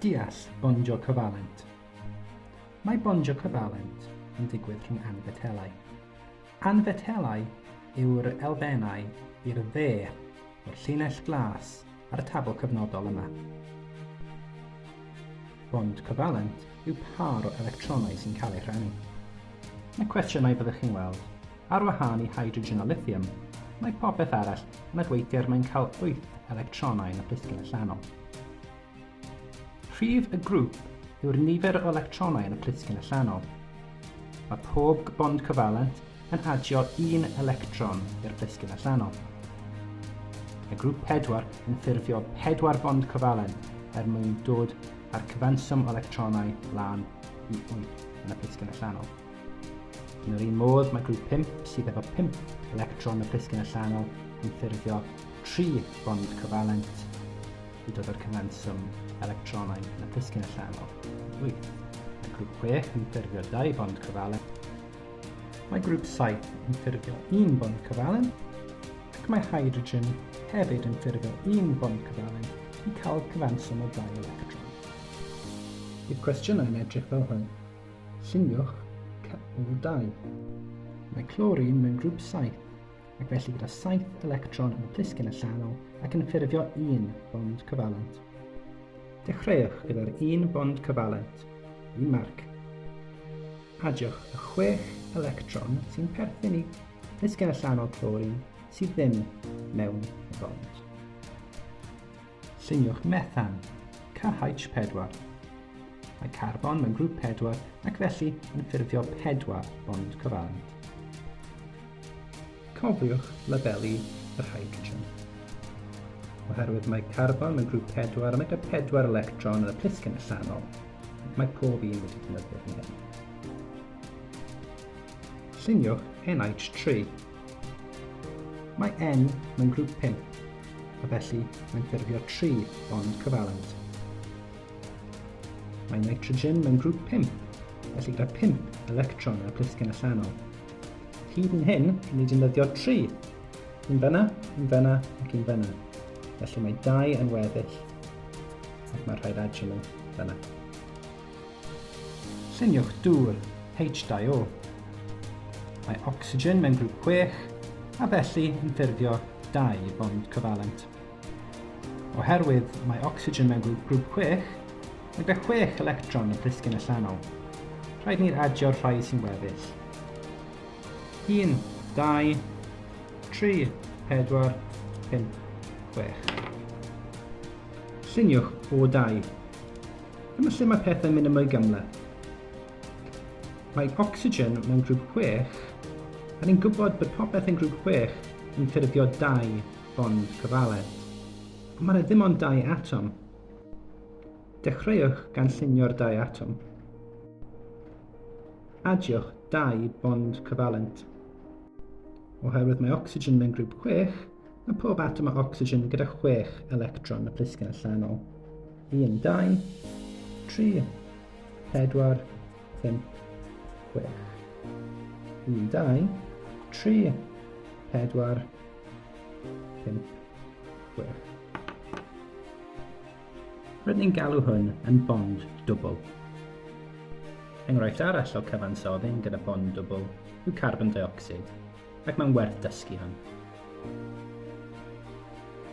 Deall bondio cofalent. Mae bondio cofalent yn digwydd rhwng anfetelau. Anfetelau yw'r elfennau i'r dde o'r llinell glas ar y tabl cyfnodol yma. Bond cofalent yw par o electronau sy'n cael eu rhannu. Mae cwestiynau byddwch chi'n weld, ar wahân i hydrogen o lithium, mae popeth arall yn adweithio mae'n cael 8 electronau yn y plisgyn allanol. Rhif y grŵp yw'r nifer o electronau yn y plisgyn allanol. Mae pob bond cofalent yn adio 1 electron i'r plisgyn allanol. Y grŵp 4 yn ffurfio 4 bond cofalent mwyn dod â'r cyfanswm o electronau lan i 8 yn y plisgyn allanol. Yn yr un modd, mae grŵp 5 sydd efo 5 electron y plisgyn allanol yn ffurfio 3 bond cofalent i dod o'r cyfanswm electronau yn y plisgyn allanol 8. Mae grŵp 6 yn ffurfio 2 bond cofalent. Mae grŵp 7 yn ffurfio 1 bond cofalent, ac mae hydrogen hefyd yn ffurfio 1 bond cofalent i cael cyfanswm o 2 electron. I'r cwestiynau'n edrych fel hyn, lluniwch o 2. Mae clorin mewn grŵp 7, ac felly gyda 7 electron yn y plisgyn allanol ac yn ffurfio 1 bond cofalent. Dechreuwch gyda'r 1 bond cofalent, 1 marc. Adiwch y 6 electron sy'n perthyn i plisgyn allanol clorin sydd ddim mewn y bond. Lluniwch methan, CH4. Mae carbon mewn grŵp 4 ac felly yn ffurfio 4 bond cofalent. Cofiwch labelu yr hydrogen. Oherwydd mae carbon mewn grŵp 4 a mae gyda 4 electron yn y plisgyn allanol, mae pob un wedi defnyddio fan hyn. Lluniwch NH3. Mae N mewn grŵp 5, a felly mae'n ffurfio 3 bond cofalent. Mae nitrogen mewn grŵp 5, felly gyda 5 electron yn y plisgyn allanol. Hyd yn hyn, rydyn ni'n defnyddio 3. Un fyna, ac un fyna. Felly mae 2 yn weddill, ac mae'r hydrogen yn fyna. Lluniwch dŵr, H2O. Mae ocsigen mewn grŵp 6, a felly yn ffurfio 2 bond cofalent. Oherwydd mae ocsigen mewn grŵp 6, mae gyda 6 electron y plisgyn allanol. Rhaid ni'r adio'r rhai sy'n weddill. 1, 2, 3, 4, 5, 6. Lluniwch O2. Dyma lle mae pethau'n mynd yn mwy gymleth. Mae ocsigen mewn grŵp 6, a ni'n gwybod bod popeth yn grŵp 6 yn ffurfio 2 bond cofalent. Ond mae ddim ond 2 atom. Dechreuwch gan llunio'r 2 atom. Adiwch 2 bond cofalent. Oherwydd mae ocsigen mewn grŵp 6, mae pob atom o ocsigen gyda 6 electron y plisgyn allanol. 1, 2, 3, 4, 5, 6. 1, 2, 3, 4, 5, 6. Rydyn ni'n galw hwn yn bond dwbl. Enghraifft arall o cyfansoddyn gyda bond dwbl yw carbon dioxide, ac mae'n werth dysgu hwn.